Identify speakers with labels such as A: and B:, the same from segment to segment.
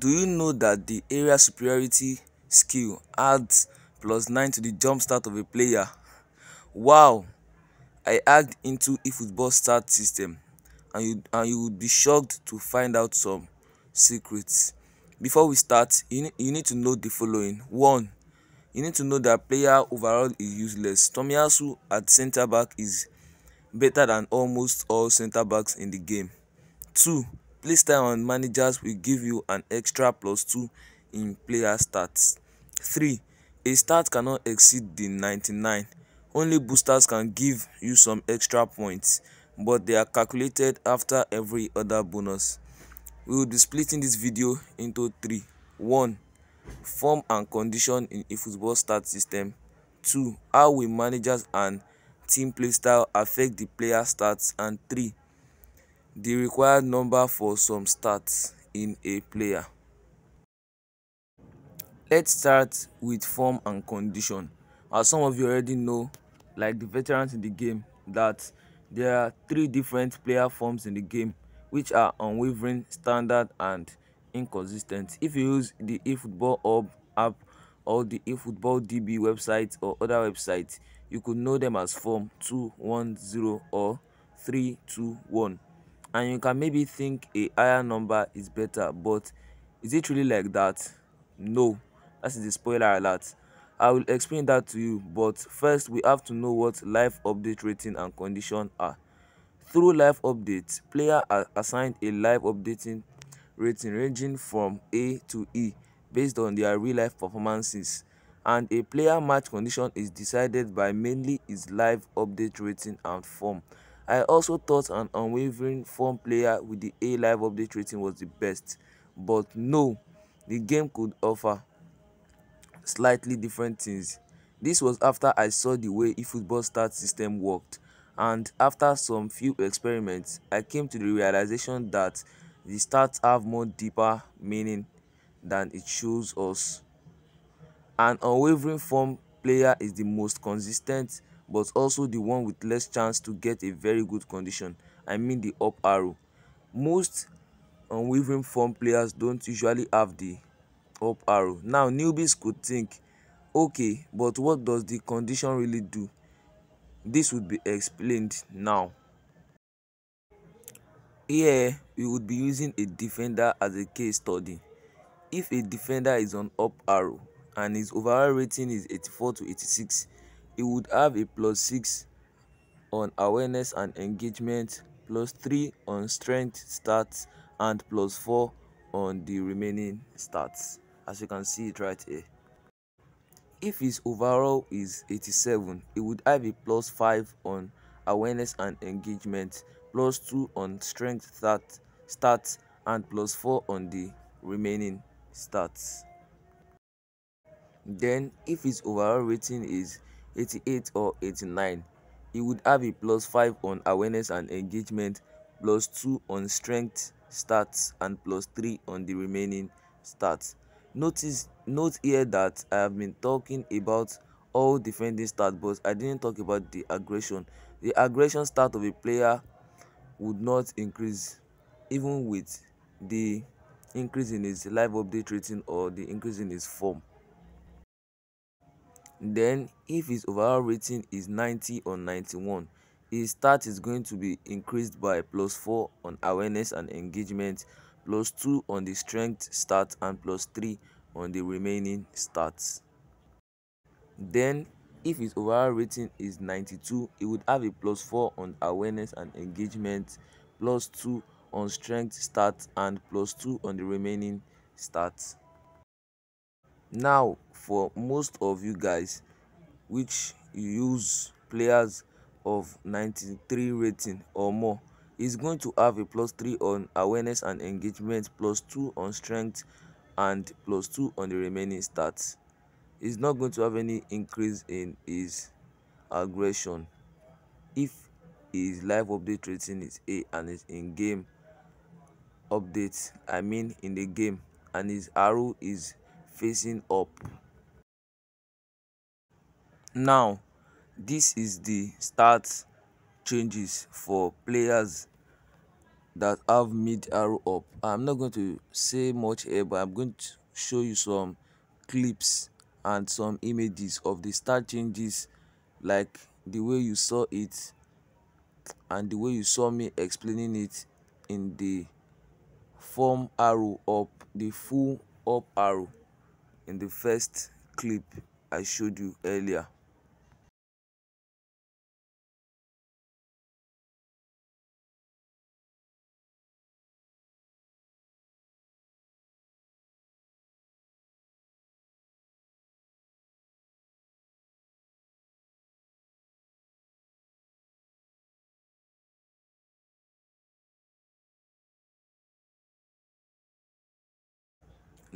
A: Do you know that the area superiority skill adds +9 to the jump start of a player? Wow! I hacked into efootball start system and you would be shocked to find out some secrets. Before we start, you need to know the following. 1. You need to know that player overall is useless. Tomiyasu at centre back is better than almost all centre backs in the game. 2. Playstyle on managers will give you an extra +2 in player stats. 3. A start cannot exceed the 99. Only boosters can give you some extra points, but they are calculated after every other bonus. We will be splitting this video into 3. 1. Form and condition in a football stat system. 2. How will managers and team playstyle affect the player stats. And 3. The required number for some stats in a player. Let's start with form and condition. As some of you already know, like the veterans in the game, that there are 3 different player forms in the game, which are unwavering, standard, and inconsistent. If you use the efootball hub app or the efootball DB website or other websites, you could know them as form 210 or 321. And you can maybe think a higher number is better, but is it really like that? No, that is the spoiler alert. I will explain that to you, but first we have to know what live update rating and condition are. Through live updates, players are assigned a live updating rating ranging from A to E based on their real life performances, and a player match condition is decided by mainly its live update rating and form. I also thought an unwavering form player with the A live update rating was the best, but no, the game could offer slightly different things. This was after I saw the way efootball start system worked, and after some few experiments I came to the realization that the stats have more deeper meaning than it shows us. An unwavering form player is the most consistent, but also the one with less chance to get a very good condition. I mean the up arrow. Most unwavering form players don't usually have the up arrow. Now newbies could think, okay, but what does the condition really do? This would be explained now. Here we would be using a defender as a case study. If a defender is on up arrow and his overall rating is 84 to 86, he would have a +6 on awareness and engagement, +3 on strength stats, and +4 on the remaining stats, as you can see it right here. If his overall is 87, he would have a +5 on awareness and engagement, +2 on strength stats, and +4 on the remaining stats. Then if his overall rating is 88 or 89, he would have a +5 on awareness and engagement, +2 on strength stats, and +3 on the remaining stats. Note here that I have been talking about all defending stats, but I didn't talk about the aggression. The aggression stat of a player would not increase even with the increase in his live update rating or the increase in his form. Then if his overall rating is 90 or 91, his stat is going to be increased by +4 on awareness and engagement, +2 on the strength stat, and +3 on the remaining stats. Then if his overall rating is 92, he would have a +4 on awareness and engagement, +2 on strength stats, and +2 on the remaining stats. Now for most of you guys which use players of 93 rating or more, is going to have a +3 on awareness and engagement, +2 on strength, and +2 on the remaining stats. He's not going to have any increase in his aggression if his live update rating is A and his in-game update, I mean in the game, and his arrow is facing up. Now this is the stats changes for players that have mid arrow up. I'm not going to say much here, but I'm going to show you some clips and some images of the start changes, like the way you saw it and the way you saw me explaining it in the form arrow up, the full up arrow in the first clip I showed you earlier.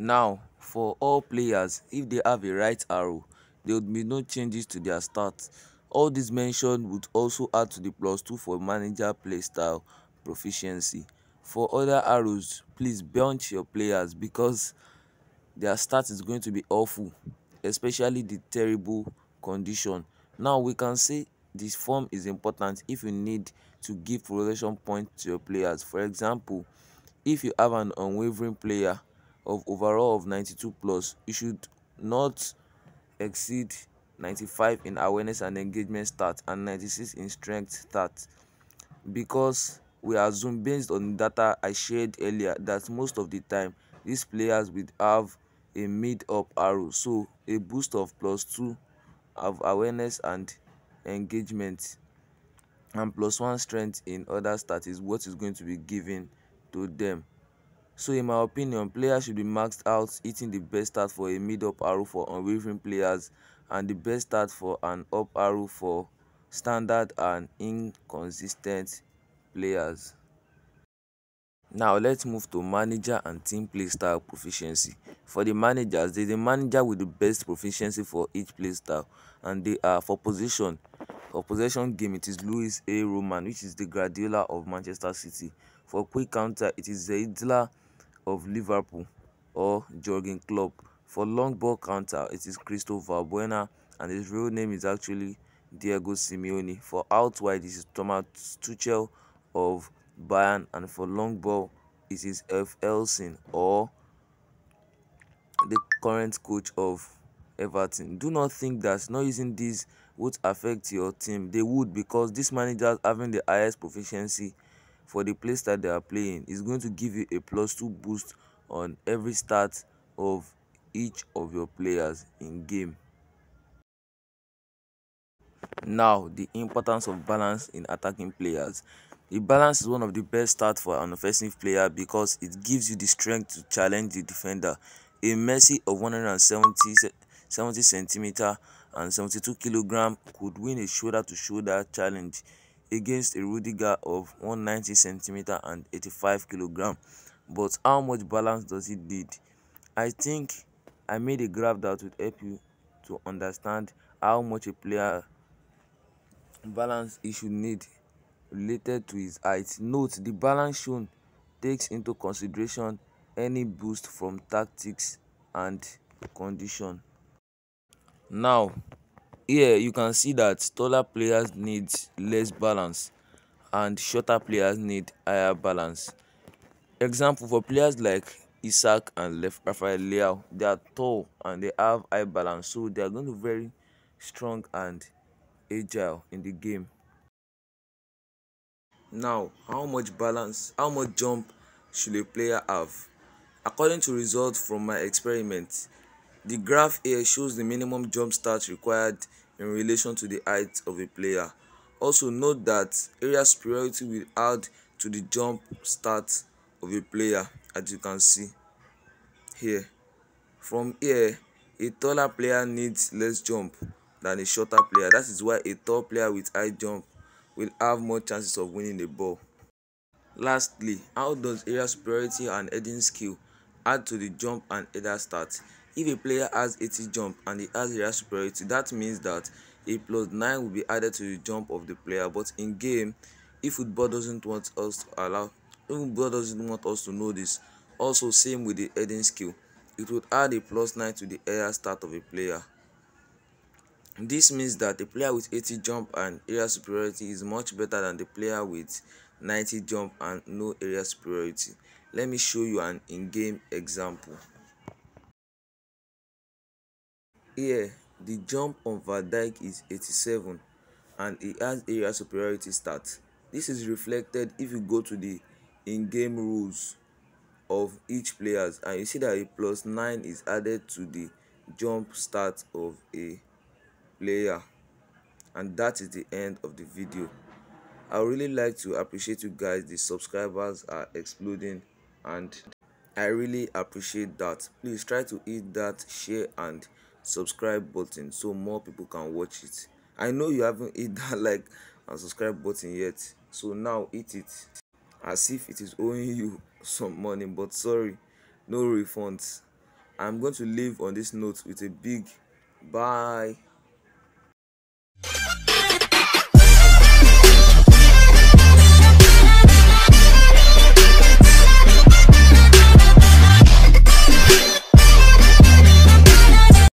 A: Now, for all players, if they have a right arrow, there would be no changes to their stats. All these mentioned would also add to the +2 for manager playstyle proficiency. For other arrows, please bench your players because their start is going to be awful, especially the terrible condition. Now we can say this form is important if you need to give progression points to your players. For example, if you have an unwavering player of overall of 92 plus, you should not exceed 95 in awareness and engagement stat and 96 in strength stat, because we assume based on data I shared earlier that most of the time these players will have a mid up arrow, so a boost of +2 of awareness and engagement and +1 strength in other stats is what is going to be given to them. So in my opinion, players should be maxed out, hitting the best start for a mid up arrow for unwavering players and the best start for an up arrow for standard and inconsistent players. Now let's move to manager and team play style proficiency. For the managers, there's a manager with the best proficiency for each play style, and they are for position. For possession game, it is Luis A. Roman, which is the Guardiola of Manchester City. For quick counter, it is Zeidler of Liverpool or Jurgen Klopp. For long ball counter, it is Christopher Buena, and his real name is actually Diego Simeone. For out wide, it is Thomas Tuchel of Bayern, and for long ball, it is F. Elsin or the current coach of Everton. Do not think that not using these would affect your team. They would, because these managers having the highest proficiency for the place that they are playing is going to give you a +2 boost on every start of each of your players in game. Now, the importance of balance in attacking players. The balance is one of the best stats for an offensive player because it gives you the strength to challenge the defender. A Messi of 170 centimeter and 72 kilogram could win a shoulder-to-shoulder challenge against a Rudiger of 190 centimeter and 85 kilogram. But how much balance does it need? I think I made a graph that would help you to understand how much a player balance he should need related to his height. Note the balance shown takes into consideration any boost from tactics and condition. Now, here you can see that taller players need less balance and shorter players need higher balance. Example, for players like Isaac and Rafael Leao, they are tall and they have high balance, so they are going to be very strong and agile in the game. Now, how much jump should a player have? According to results from my experiment, the graph here shows the minimum jump start required in relation to the height of a player. Also note that area superiority will add to the jump start of a player, as you can see here. From here, a taller player needs less jump than a shorter player. That is why a tall player with high jump will have more chances of winning the ball. Lastly, how does area superiority and heading skill add to the jump and header stats? If a player has 80 jump and he has area superiority, that means that a +9 will be added to the jump of the player. But in game, if football doesn't want us to know this, also same with the heading skill, it would add a +9 to the area start of a player. This means that a player with 80 jump and area superiority is much better than the player with 90 jump and no area superiority. Let me show you an in-game example. Here, the jump on Van Dijk is 87 and he has area superiority stat. This is reflected if you go to the in-game rules of each players and you see that a +9 is added to the jump stat of a player. And that is the end of the video. I would really like to appreciate you guys. The subscribers are exploding and I really appreciate that. Please try to hit that share and subscribe button so more people can watch it. I know you haven't hit that like and subscribe button yet, so now hit it as if it is owing you some money, but sorry, no refunds. I'm going to leave on this note with a big bye.